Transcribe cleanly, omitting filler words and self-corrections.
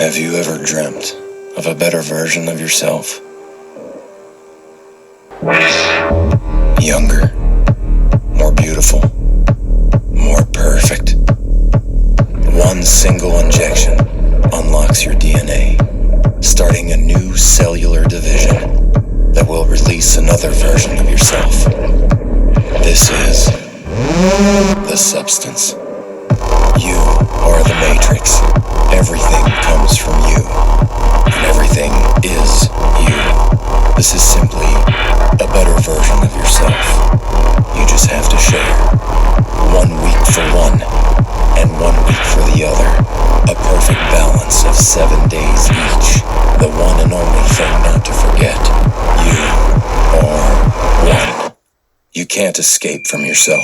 Have you ever dreamt of a better version of yourself? Younger, more beautiful, more perfect. One single injection unlocks your DNA, starting a new cellular division that will release another version of yourself. This is the substance. You are the matrix. Everything comes from you, and everything is you. This is simply a better version of yourself. You just have to share 1 week for one and 1 week for the other. A perfect balance of 7 days each. The one and only thing not to forget. You are one. You can't escape from yourself.